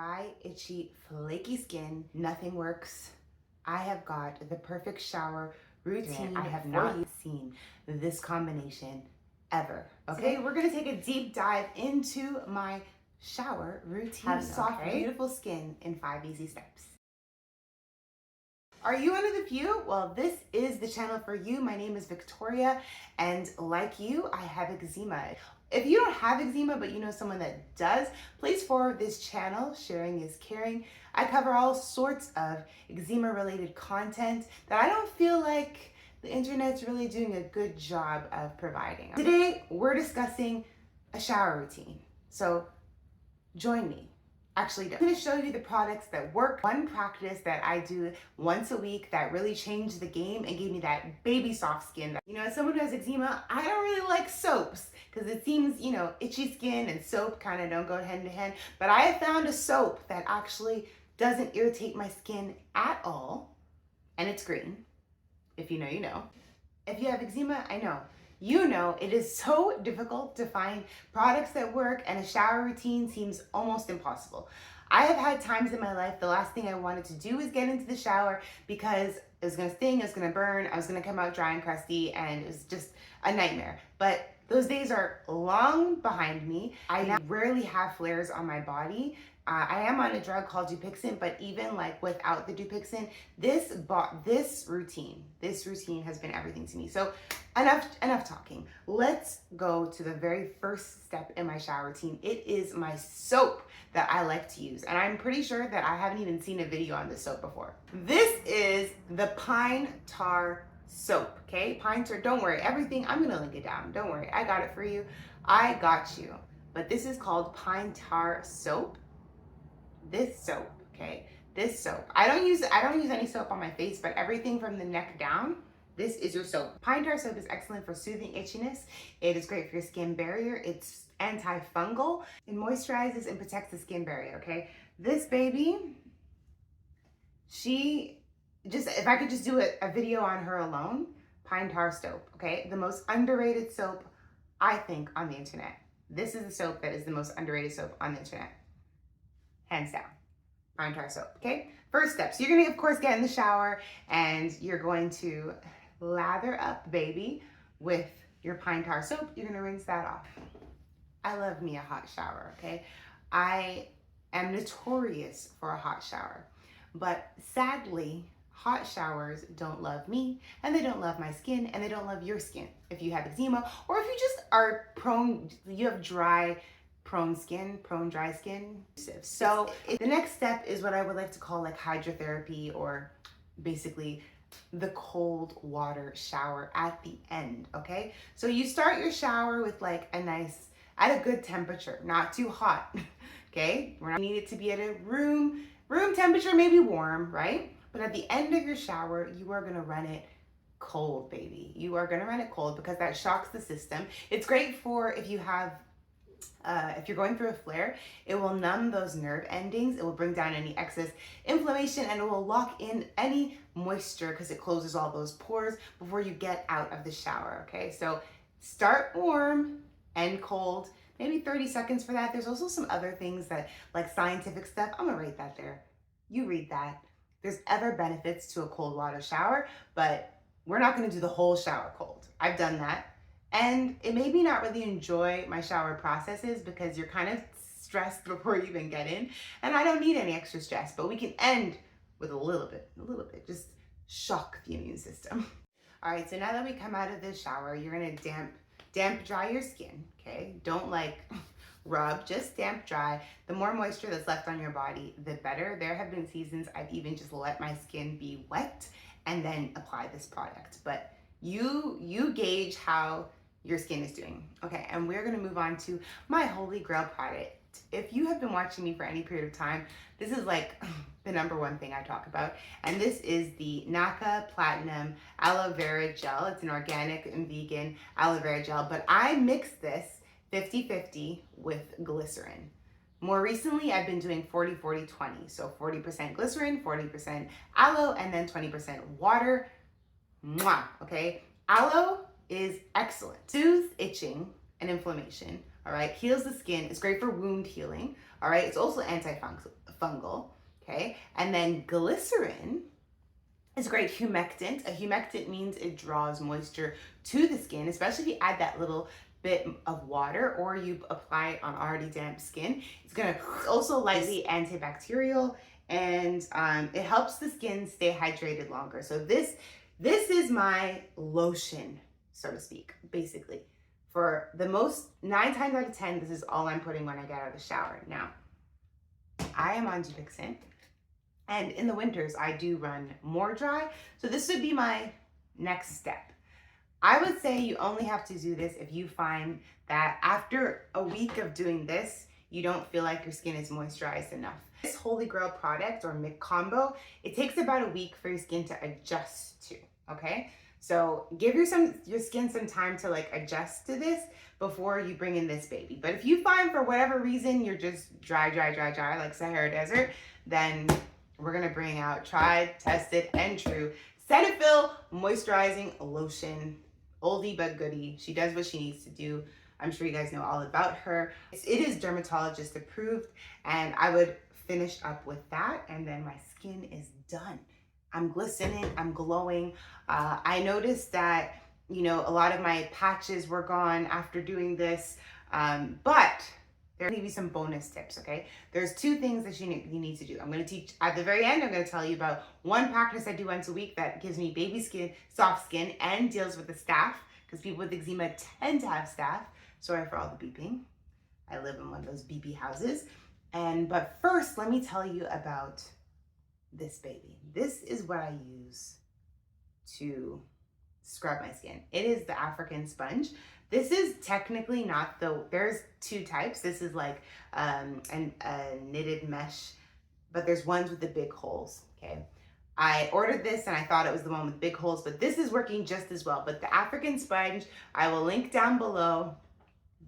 dry, itchy, flaky skin, nothing works. I have got the perfect shower routine. I have not seen this combination ever. Okay, we're gonna take a deep dive into my shower routine. Have soft, beautiful skin in 5 easy steps. Are you one of the few? Well, this is the channel for you. My name is Victoria, and like you, I have eczema. If you don't have eczema, but you know someone that does, please forward this channel. Sharing is caring. I cover all sorts of eczema-related content that I don't feel like the internet's really doing a good job of providing. Today, we're discussing a shower routine. So join me. Actually, I'm going to show you the products that work. One practice that I do once a week that really changed the game and gave me that baby soft skin. You know, as someone who has eczema, I don't really like soaps because it seems, you know, itchy skin and soap kind of don't go hand to hand. But I have found a soap that actually doesn't irritate my skin at all. And it's green. If you know, you know. If you have eczema, I know. You know, it is so difficult to find products that work, and a shower routine seems almost impossible. I have had times in my life, the last thing I wanted to do was get into the shower because it was gonna sting, it was gonna burn, I was gonna come out dry and crusty, and it was just a nightmare. But those days are long behind me. I now rarely have flares on my body. I am on a drug called Dupixent, but even like without the Dupixent, this routine has been everything to me. So enough talking. Let's go to the very first step in my shower routine. It is my soap that I like to use. And I'm pretty sure that I haven't even seen a video on this soap before. This is the Pine Tar soap, okay? Pine Tar, don't worry, everything, I'm gonna link it down. Don't worry, I got it for you. I got you. But this is called Pine Tar soap. This soap, okay? This soap. I don't use any soap on my face, but everything from the neck down, this is your soap. Pine Tar soap is excellent for soothing itchiness. It is great for your skin barrier. It's antifungal. It moisturizes and protects the skin barrier, okay? This baby, if I could just do a video on her alone, Pine Tar soap, okay? The most underrated soap, I think, on the internet. This is the soap that is the most underrated soap on the internet. Hands down, Pine Tar soap, okay? First step, so you're gonna, of course, get in the shower and you're going to lather up, baby, with your Pine Tar soap. You're gonna rinse that off. I love me a hot shower, okay? I am notorious for a hot shower, but sadly, hot showers don't love me, and they don't love my skin, and they don't love your skin. If you have eczema, or if you just are you have prone dry skin. So the next step is what I would like to call like hydrotherapy, or basically the cold water shower at the end, okay? So you start your shower with like at a good temperature, not too hot, okay? We need it to be at a room temperature, maybe warm, right? But at the end of your shower, you are gonna run it cold, baby. You are gonna run it cold because that shocks the system. It's great for if you're going through a flare. It will numb those nerve endings. It will bring down any excess inflammation, and it will lock in any moisture because it closes all those pores before you get out of the shower, okay? So start warm, end cold, maybe 30 seconds for that. There's also some other things that, like scientific stuff, I'm gonna write that there. You read that. There's other benefits to a cold water shower, but we're not gonna do the whole shower cold. I've done that. And it made me not really enjoy my shower processes because you're kind of stressed before you even get in. And I don't need any extra stress, but we can end with a little bit, just shock the immune system. All right, so now that we come out of the shower, you're gonna damp dry your skin, okay? Don't like rub, just damp dry. The more moisture that's left on your body, the better. There have been seasons I've even just let my skin be wet and then apply this product. But you gauge how your skin is doing. Okay, and we're gonna move on to my holy grail product. If you have been watching me for any period of time, this is like the #1 thing I talk about. And this is the Naka Platinum Aloe Vera Gel. It's an organic and vegan aloe vera gel, but I mix this 50-50 with glycerin. More recently, I've been doing 40-40-20. So 40% glycerin, 40% aloe, and then 20% water. Mwah, okay? Aloe is excellent. Soothes itching and inflammation. all right? Heals the skin. It's great for wound healing, all right? It's also antifungal, okay? And then glycerin is a great humectant. A humectant means it draws moisture to the skin, especially if you add that little bit of water or you apply it on already damp skin. It's gonna also lightly antibacterial, and it helps the skin stay hydrated longer. So this is my lotion, so to speak, basically. For the most, 9 times out of 10, this is all I'm putting when I get out of the shower. Now, I am on Dupixent, and in the winters, I do run more dry. So this would be my next step. I would say you only have to do this if you find that after a week of doing this, you don't feel like your skin is moisturized enough. This Holy Grail product or MIC combo, it takes about a week for your skin to adjust to, okay? So give your skin some time to like adjust to this before you bring in this baby. But if you find for whatever reason you're just dry like Sahara Desert, then we're gonna bring out tried, tested, and true Cetaphil Moisturizing Lotion. Oldie but goodie. She does what she needs to do. I'm sure you guys know all about her. It is dermatologist approved, and I would finish up with that, and then my skin is done. I'm glistening, I'm glowing. I noticed that, you know, a lot of my patches were gone after doing this, but there may be some bonus tips, okay? There's 2 things that you need to do. I'm gonna teach, at the very end, I'm gonna tell you about one practice I do once a week that gives me baby skin, soft skin, and deals with the staph, because people with eczema tend to have staph. Sorry for all the beeping. I live in one of those beepy houses. But first, let me tell you about this baby. This is what I use to scrub my skin. It is the African sponge. This is technically not there's 2 types. This is like a knitted mesh, but there's ones with the big holes, okay? I ordered this and I thought it was the one with big holes, but this is working just as well. But the African sponge, I will link down below.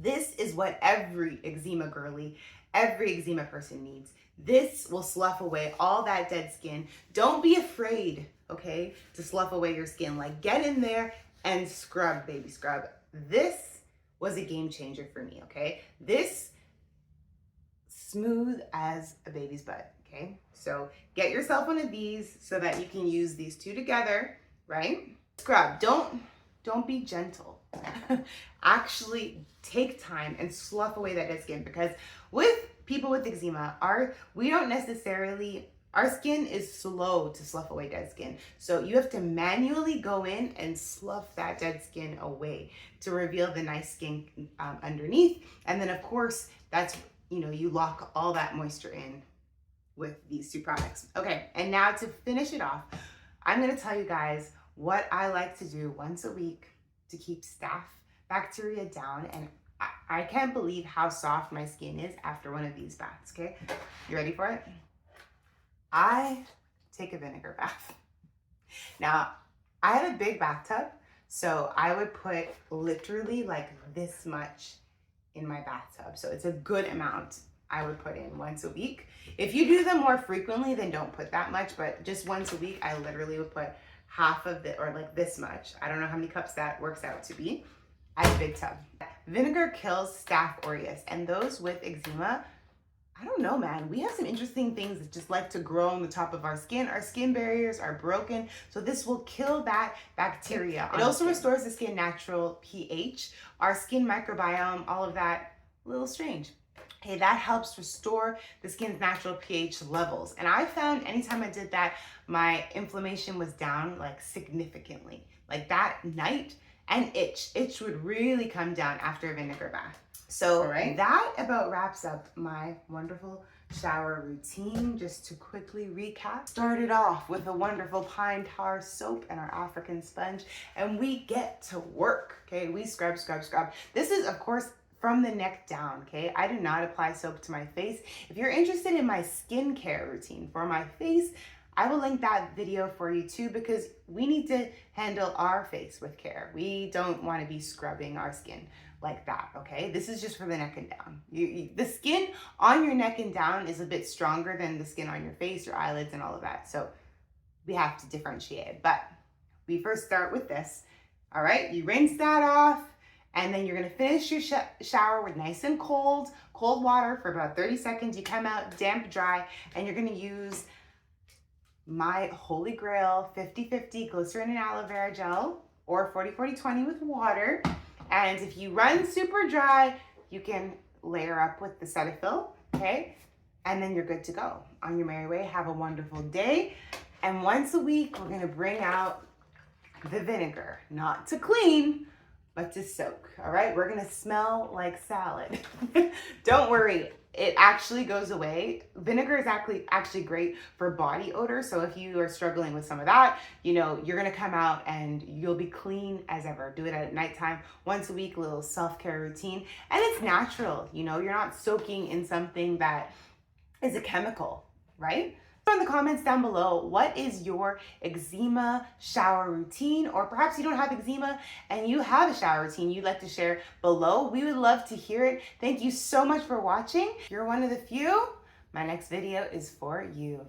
This is what every eczema girly, every eczema person needs. This will slough away all that dead skin. Don't be afraid, okay, to slough away your skin. Like, get in there and scrub, baby, scrub. This was a game changer for me, okay? This smooth as a baby's butt, okay? So get yourself one of these so that you can use these 2 together, right? Scrub, don't be gentle. Actually take time and slough away that dead skin, because with people with eczema, our skin is slow to slough away dead skin. So you have to manually go in and slough that dead skin away to reveal the nice skin underneath. And then of course, that's, you know, you lock all that moisture in with these 2 products. Okay, and now to finish it off, I'm gonna tell you guys what I like to do once a week to keep staph bacteria down. And I can't believe how soft my skin is after one of these baths, okay? You ready for it? I take a vinegar bath. Now, I have a big bathtub, so I would put literally like this much in my bathtub. So it's a good amount I would put in once a week. If you do them more frequently, then don't put that much, but just once a week, I literally would put half of it, or like this much. I don't know how many cups that works out to be. I have a big tub. Vinegar kills Staph aureus, and those with eczema, I don't know, man. We have some interesting things that just like to grow on the top of our skin. Our skin barriers are broken, so this will kill that bacteria. It also restores the skin natural pH. Our skin microbiome, all of that, a little strange. Okay, that helps restore the skin's natural pH levels. And I found anytime I did that, my inflammation was down like significantly. Like that night, and itch would really come down after a vinegar bath. So that about wraps up my wonderful shower routine. Just to quickly recap, started off with a wonderful pine tar soap and our African sponge, and we get to work, okay? We scrub, scrub, scrub. This is, of course, from the neck down, okay? I do not apply soap to my face. If you're interested in my skincare routine for my face, I will link that video for you too, because we need to handle our face with care. We don't want to be scrubbing our skin like that, okay? This is just for the neck and down. The skin on your neck and down is a bit stronger than the skin on your face, your eyelids, and all of that. So we have to differentiate. But we first start with this, all right? You rinse that off, And then you're gonna finish your shower with nice and cold water for about 30 seconds. You come out damp, dry, and you're gonna use my Holy Grail 50-50 glycerin and aloe vera gel, or 40-40-20 with water. And if you run super dry, you can layer up with the Cetaphil, okay? And then you're good to go. On your merry way, have a wonderful day. And once a week, we're gonna bring out the vinegar, not to clean, but to soak, all right? We're gonna smell like salad. Don't worry, it actually goes away. Vinegar is actually great for body odor. So if you are struggling with some of that, you know, you're gonna come out and you'll be clean as ever. Do it at nighttime, once a week, a little self-care routine. And it's natural, you know, you're not soaking in something that is a chemical, right? In the comments down below, what is your eczema shower routine? Or perhaps you don't have eczema and you have a shower routine you'd like to share below. We would love to hear it. Thank you so much for watching. If you're one of the few, my next video is for you.